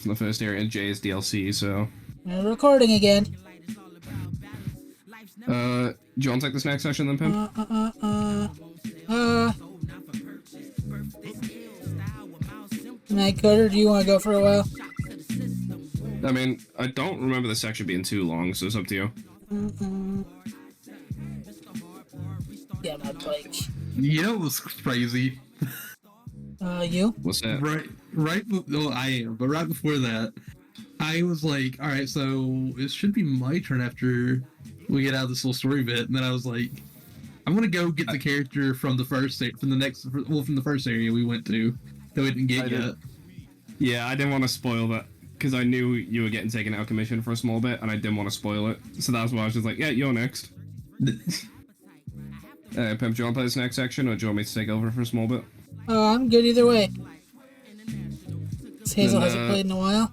the first area, and J is DLC, so... We're recording again. Do you want to take this next section then, Pimp? Night Cutter, do you want to go for a while? I mean, I don't remember the section being too long, so it's up to you. Yeah, my bike. You know what's crazy? You? What's that? But right before that, I was like, all right, so it should be my turn after we get out of this little story bit, and then I was like, I'm gonna go get the character from the first from the first area we went to that we didn't get yet. Yeah, I didn't want to spoil that because I knew you were getting taken out of commission for a small bit, and I didn't want to spoil it. So that's why I was just like, yeah, you're next. Pimp, do you want to play this next section, or do you want me to take over for a small bit? I'm good either way. Hazel hasn't played in a while.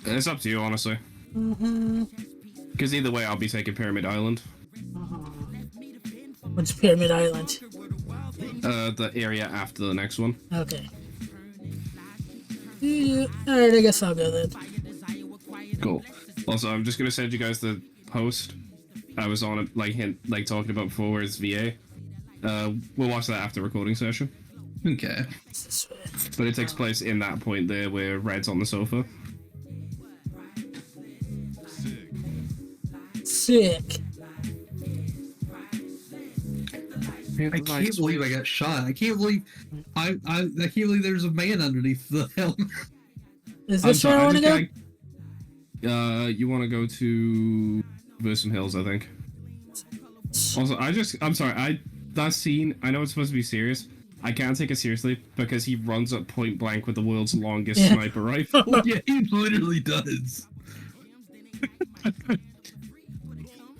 It's up to you, honestly. Because either way, I'll be taking Pyramid Island. What's Pyramid Island? The area after the next one. Okay. Yeah. Alright, I guess I'll go then. Cool. Also, I'm just gonna send you guys the post I was on it, talking about before, where it's VA. We'll watch that after recording session. Okay. But it takes place in that point there where Red's on the sofa. Sick. I can't believe I got shot. I can't believe I can't believe there's a man underneath the helmet. Is this where I want to go? You want to go to Versum Hills, I think. Also, I'm sorry, that scene, I know it's supposed to be serious. I can't take it seriously because he runs up point blank with the world's longest sniper rifle. Yeah, he literally does.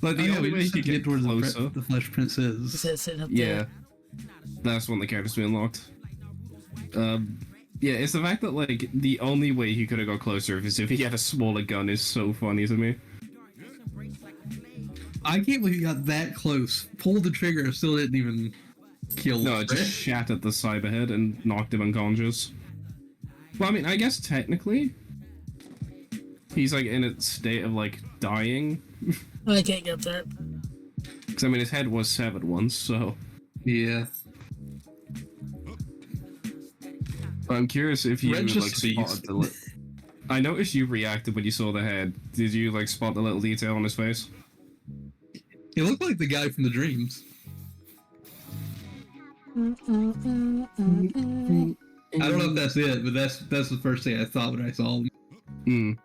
Like, the only way he could get towards closer. The Flesh Prince is. Sitting up Yeah. there? That's one of the characters we unlocked. Yeah, it's the fact that, like, the only way he could have got closer is if he had a smaller gun is so funny to me. I can't believe he got that close. Pulled the trigger and still didn't even kill him. No, it just shattered the cyberhead and knocked him unconscious. Well, I mean, I guess technically, he's, like, in a state of, like, dying. I can't get up there. Because, I mean, his head was severed once, so... Yeah. I'm curious if you, Red like, just spotted the... I noticed you reacted when you saw the head. Did you, like, spot the little detail on his face? He looked like the guy from the dreams. I don't know if that's it, but that's the first thing I thought when I saw him.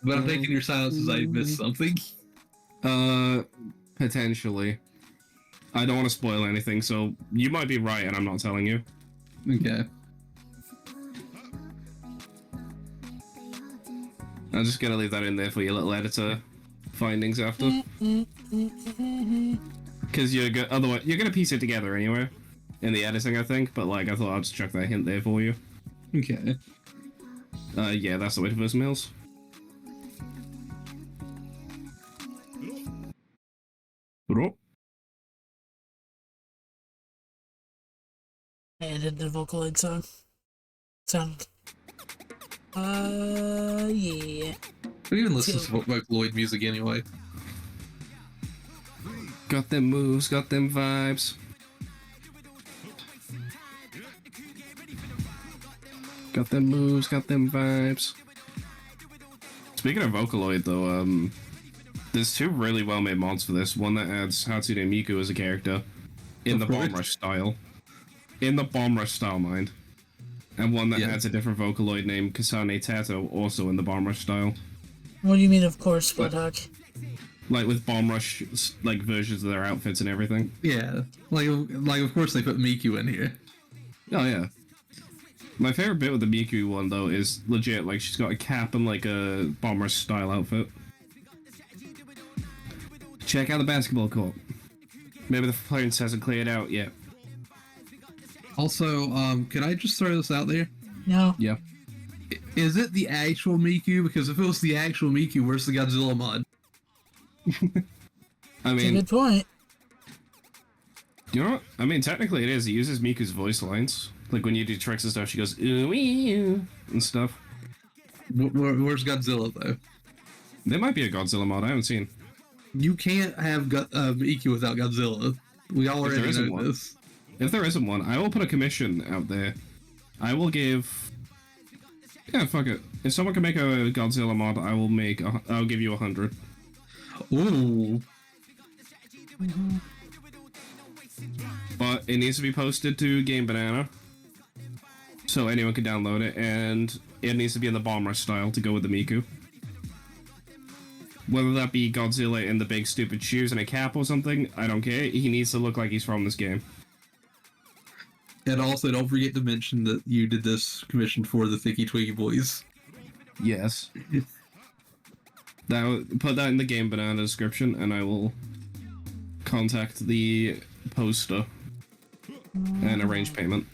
But I'm taking your silence as I missed something. Potentially. I don't want to spoil anything, so you might be right and I'm not telling you. Okay. I'm just gonna leave that in there for your little editor findings after. Because otherwise you're gonna piece it together anyway in the editing, I think. But like, I thought I'd just chuck that hint there for you. Okay. Yeah, that's the way to Versum Hills. I added the Vocaloid song. Yeah. Who even listens to Vocaloid music anyway? Got them moves, got them vibes. Got them moves, got them vibes. Speaking of Vocaloid, though, there's two really well-made mods for this. One that adds Hatsune Miku as a character in the Bomb Rush style. In the Bomb Rush style, mind. And one that adds a different Vocaloid named Kasane Tato, also in the Bomb Rush style. What do you mean, of course, Bloodhawk? Like with Bomb Rush, like versions of their outfits and everything. Yeah, like of course they put Miku in here. Oh yeah. My favorite bit with the Miku one though is legit. Like she's got a cap and like a Bomb Rush style outfit. Check out the basketball court. Maybe the clearance hasn't cleared out yet. Also, can I just throw this out there? No. Yeah. Is it the actual Miku? Because if it was the actual Miku, where's the Godzilla mod? I That's a mean, good point. You know what? I mean, technically it is. It uses Miku's voice lines. Like when you do tricks and stuff, she goes ooh ooh and stuff. Where's Godzilla though? There might be a Godzilla mod I haven't seen. You can't have Miku without Godzilla. We already know this. If there isn't one, I will put a commission out there. I will give. Yeah, fuck it. If someone can make a Godzilla mod, I will make. I'll give you 100. Ooh. But it needs to be posted to Game Banana, so anyone can download it, and it needs to be in the bomb rush style to go with the Miku. Whether that be Godzilla in the big stupid shoes and a cap or something, I don't care. He needs to look like he's from this game. And also, don't forget to mention that you did this commission for the Thicky Twiggy Boys. Yes. Put that in the Game Banana description, and I will contact the poster and arrange payment.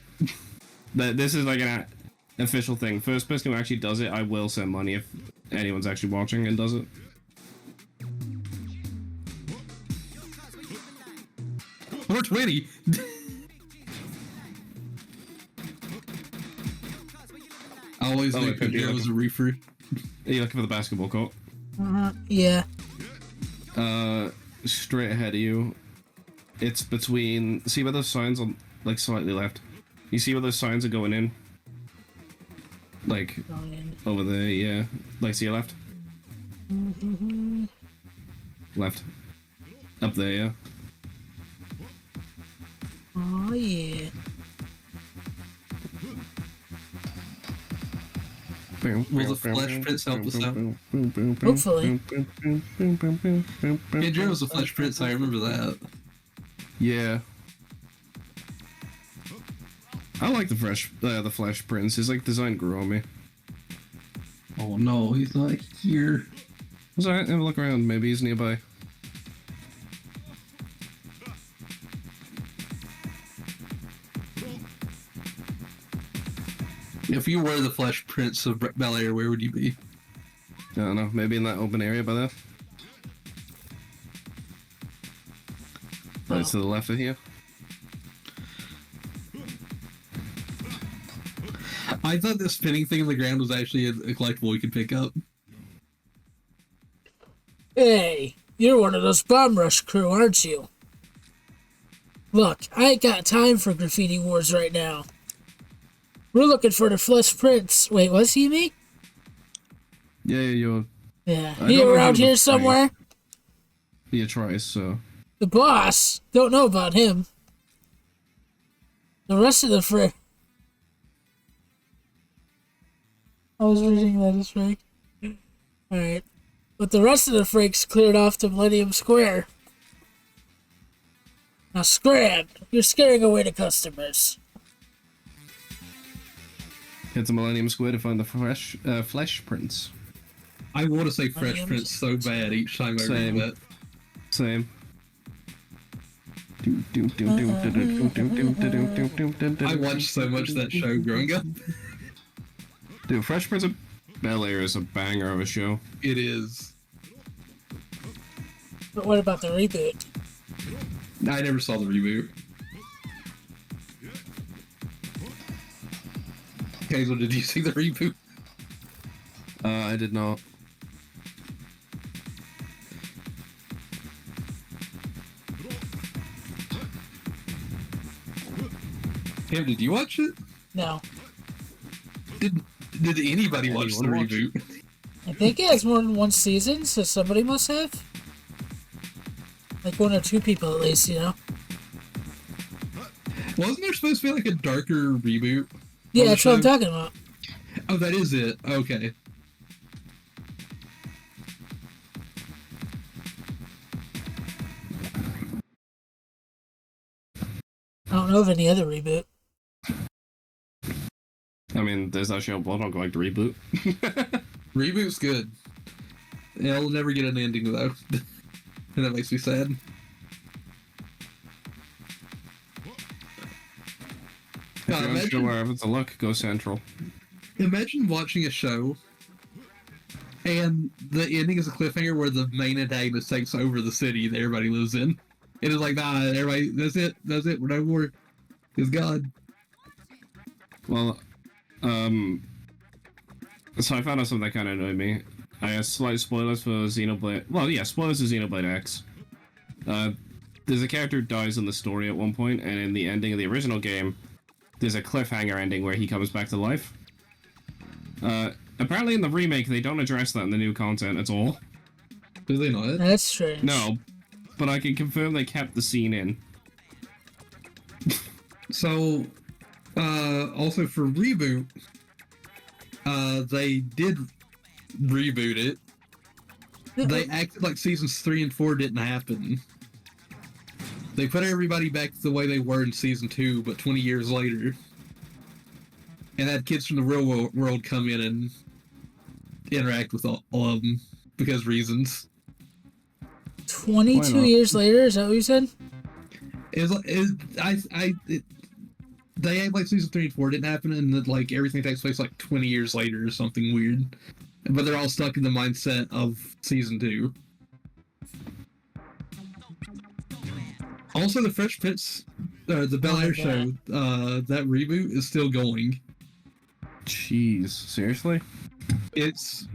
This is like an official thing. First person who actually does it, I will send money if anyone's actually watching and does it. Or 20. I always think Pedro was a reefer. Are you looking for the basketball court? Yeah. Straight ahead of you. It's between. See where those signs on, like slightly left. You see where those signs are going in? Like over there, yeah. Like to your left. Left. Up there, yeah. Oh yeah. Will the Flesh Prince help us out? Hopefully. Pedro was a Flesh Prince, I remember that. Yeah. I like the Flesh Prince. His like design grew on me. Oh no, he's not here. It's alright, have a look around. Maybe he's nearby. If you were the Flesh Prince of Bel Air, where would you be? I don't know. Maybe in that open area by there. Right to the left of here. I thought the spinning thing on the ground was actually a collectible we could pick up. Hey, you're one of those bomb rush crew, aren't you? Look, I ain't got time for graffiti wars right now. We're looking for the Flesh Prince. Wait, was he me? Yeah, you're. Yeah, he around here somewhere? He tries, so. The boss? Don't know about him. The rest of the I was reading that as right. Alright. But the rest of the freaks cleared off to Millennium Square. Now scram! You're scaring away the customers. Head to Millennium Square to find the Flesh Prince. I want to say Fresh Prince so bad each time I read that. Same. I watched so much of that show growing up. Dude, Fresh Prince of Bel Air is a banger of a show. It is. But what about the reboot? I never saw the reboot. Hazel, did you see the reboot? I did not. Cam, did you watch it? No. Did anybody watch the reboot? I think it has more than one season, so somebody must have. Like one or two people at least, you know? Wasn't there supposed to be like a darker reboot? Yeah, that's what I'm talking about. Oh, that is it. Okay. I don't know of any other reboot. I mean, there's that show Blood Hog like the reboot. Reboot's good. It'll never get an ending though. And that makes me sad. God, If you're unsure wherever to look, go Central. Imagine watching a show and the ending is a cliffhanger where the main antagonist takes over the city that everybody lives in. It is like, nah, everybody, that's it, we're no more. It's gone. Well, so I found out something that kind of annoyed me. I have slight spoilers for Xenoblade. Well, yeah, spoilers for Xenoblade X. There's a character who dies in the story at one point, and in the ending of the original game, there's a cliffhanger ending where he comes back to life. Apparently in the remake, they don't address that in the new content at all. Do they not? That's strange. No, but I can confirm they kept the scene in. So, also for reboot, they did reboot it. They acted like seasons 3 and 4 didn't happen. They put everybody back the way they were in season 2, but 20 years later. And had kids from the real world come in and interact with all of them because reasons. 22 years later, is that what you said? They act like season 3 and 4 didn't happen, and that like everything takes place like 20 years later or something weird. But they're all stuck in the mindset of season 2. Also, the Fresh Prince, the Bel Air show, that reboot is still going. Jeez, seriously? It's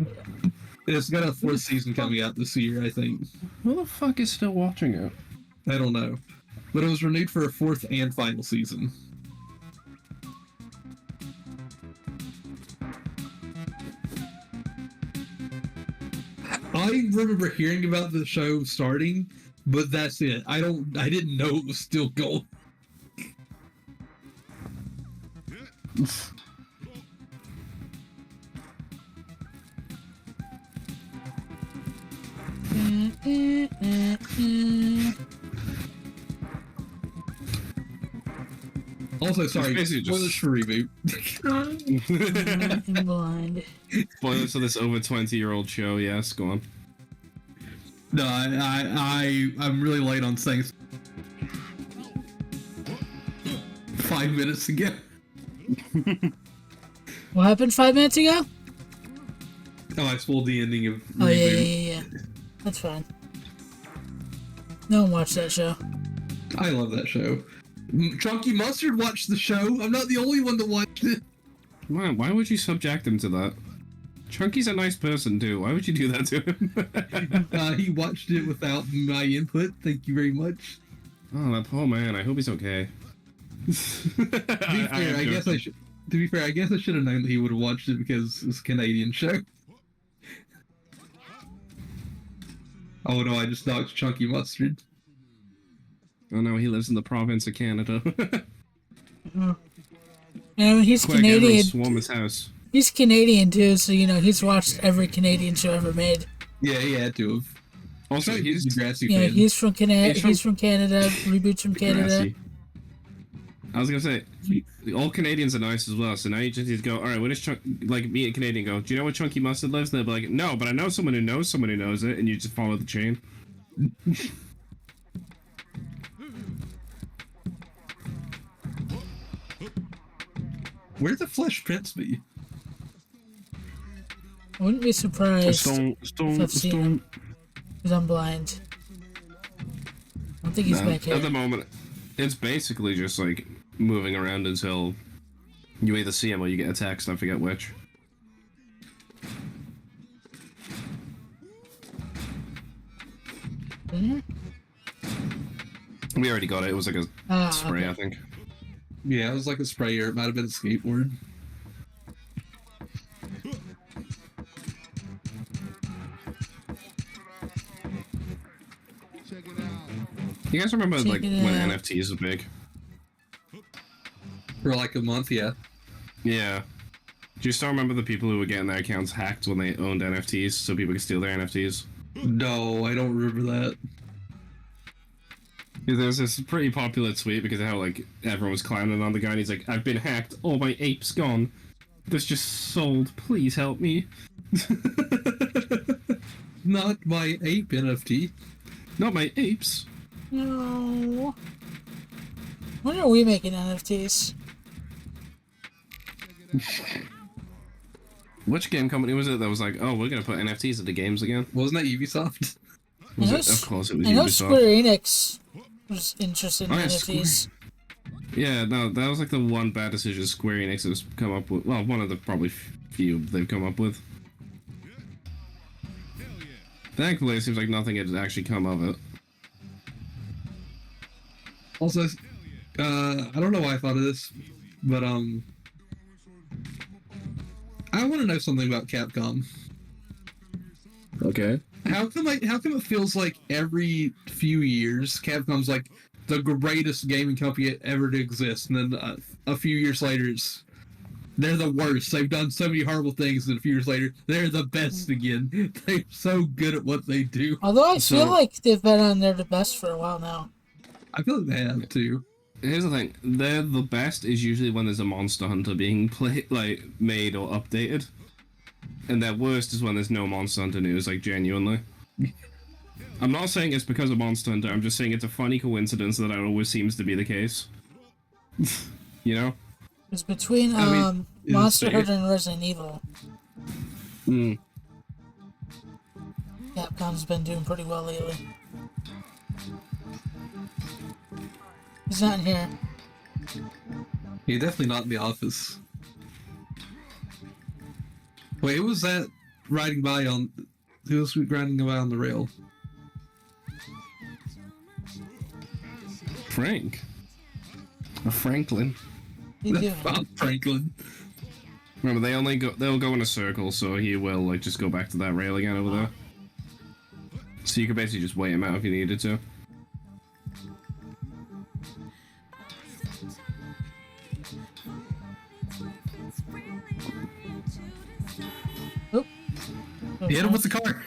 got a 4th season coming out this year, I think. Who the fuck is still watching it? I don't know. But it was renewed for a 4th and final season. I remember hearing about the show starting, but that's it. I didn't know it was still going. Also, sorry, spoilers for reboot. I'm blind. Spoilers for this over 20-year-old show, yes, go on. No, I'm really late on saying 5 minutes ago. What happened 5 minutes ago? Oh, I spoiled the ending of Oh, reboot. yeah. That's fine. No one watched that show. I love that show. Chunky Mustard watched the show. I'm not the only one that watched it. Why would you subject him to that? Chunky's a nice person, too. Why would you do that to him? He watched it without my input. Thank you very much. Oh, that poor man. I hope he's okay. To be fair, I guess I should. To be fair, I guess I should have known that he would have watched it because it's a Canadian show. Oh no, I just knocked Chunky Mustard. Oh no, he lives in the province of Canada. And he's Quick, Canadian. swarm his house. He's Canadian too, so you know he's watched every Canadian show ever made. Yeah, he had to have. Also, he's Degrassi Yeah, fan. he's from Canada. He's from Canada. Reboots from Canada. Degrassi. I was gonna say, all Canadians are nice as well. So now you just need to go. All right, where does like me, a Canadian, go? Do you know where Chunky Mustard lives? And they'll be like, no, but I know someone who knows someone who knows it, and you just follow the chain. Where'd the Flesh Prince be? I wouldn't be surprised if I've seen him, because I'm blind. I don't think he's back here. At the moment, it's basically just like moving around until you either see him or you get a text. I forget which. Mm-hmm. We already got it. It was like a spray, okay. I think. Yeah, it was like a sprayer. It might have been a skateboard. You guys remember Check like it when out. NFTs were big? For like a month, yeah. Yeah. Do you still remember the people who were getting their accounts hacked when they owned NFTs so people could steal their NFTs? No, I don't remember that. Yeah, there's this pretty popular tweet because of how like everyone was clowning on the guy and he's like, I've been hacked, all my apes gone. This just sold, please help me. Not my ape NFT. Not my apes. No. When are we making NFTs? Which game company was it that was like, oh, we're gonna put NFTs into games again? Wasn't that Ubisoft? Was it? Of course it was I know Ubisoft. Square Enix was interested in Oh, yeah, NFTs. Yeah, no, that was like the one bad decision Square Enix has come up with. Well, one of the probably few they've come up with. Thankfully, it seems like nothing had actually come of it. Also, I don't know why I thought of this, but I want to know something about Capcom. Okay. How come it feels like every few years Capcom's like the greatest gaming company ever to exist, and then a few years later they're the worst. They've done so many horrible things, and a few years later they're the best again. They're so good at what they do. Although I feel like they've been on their the best for a while now. I feel like they have too. Here's the thing: they're the best is usually when there's a Monster Hunter being made or updated, and their worst is when there's no Monster Hunter news. Like genuinely. I'm not saying it's because of Monster Hunter, I'm just saying it's a funny coincidence that always seems to be the case. You know? It's between Monster Hunter and Resident Evil. Capcom's been doing pretty well lately. He's not in here. You're definitely not in the office. Wait, who was that riding by on... Who was riding by on the rail? Frank. Or Franklin. Bob Franklin. Remember, they'll go in a circle, so he will just go back to that rail again over there. So you could basically just wait him out if you needed to. Oop. He hit him with the car.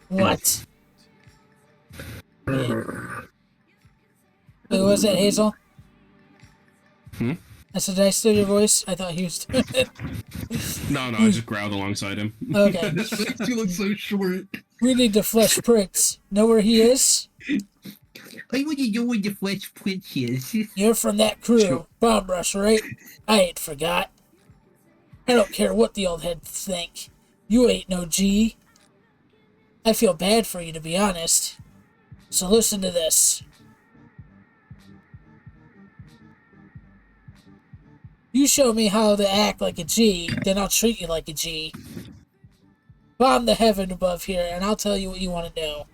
What? Wait, was that Hazel? I said, did I steal your voice? I thought he was doing it. No, I just growled alongside him. Okay. This makes you look so short. We need the Flesh Prince. Know where he is? I want to know where the Flesh Prince is. You're from that crew. Bomb Rush, right? I ain't forgot. I don't care what the old heads think. You ain't no G. I feel bad for you, to be honest. So listen to this. You show me how to act like a G, then I'll treat you like a G. Bomb the heaven above here, and I'll tell you what you want to know.